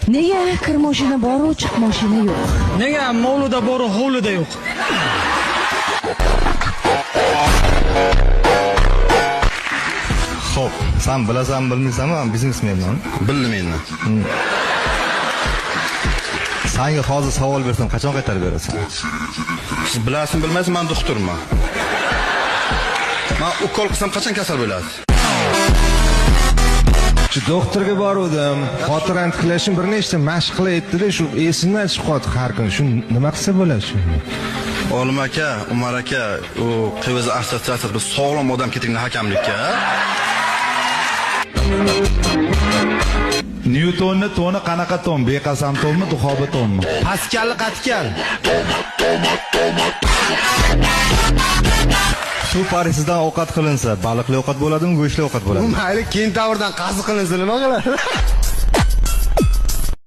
Nega kir mashina bor, chiq mashina yo'q? Nega movlida bor, hovlida yo'q? Xo'p, sen bilasan bilmaysanmi, men biznesmenman. Bilmayman. Senga hozir savol bersam, qachon qaytarib berasan? Siz bilasizmi, bilmaysizmi, men doktorman. Men ukol qilsam qachon kasal bo'lasiz? Shu doktorga boruvdim. Xotirani tiklashim bir nechta mashq qilayotdi-da, shu esimdan chiqib qoldi har kuni. Shu nima qilsa bo'ladi shu? Olim aka, Umar aka, u qiviz assotsiatsiyada bir sog'lom odam ketinglar hakamlikka. Nyutonni to'ni qanaqa to'n? Beqasam to'nmi, duxoba to'nmi? Paskalli qatkal. Shu Parisdan ovqat qilinsa, baliqli ovqat bo'ladimi, go'shtli ovqat bo'ladimi? Mayli, kentavrdan qazi qilinsa nima qiladi?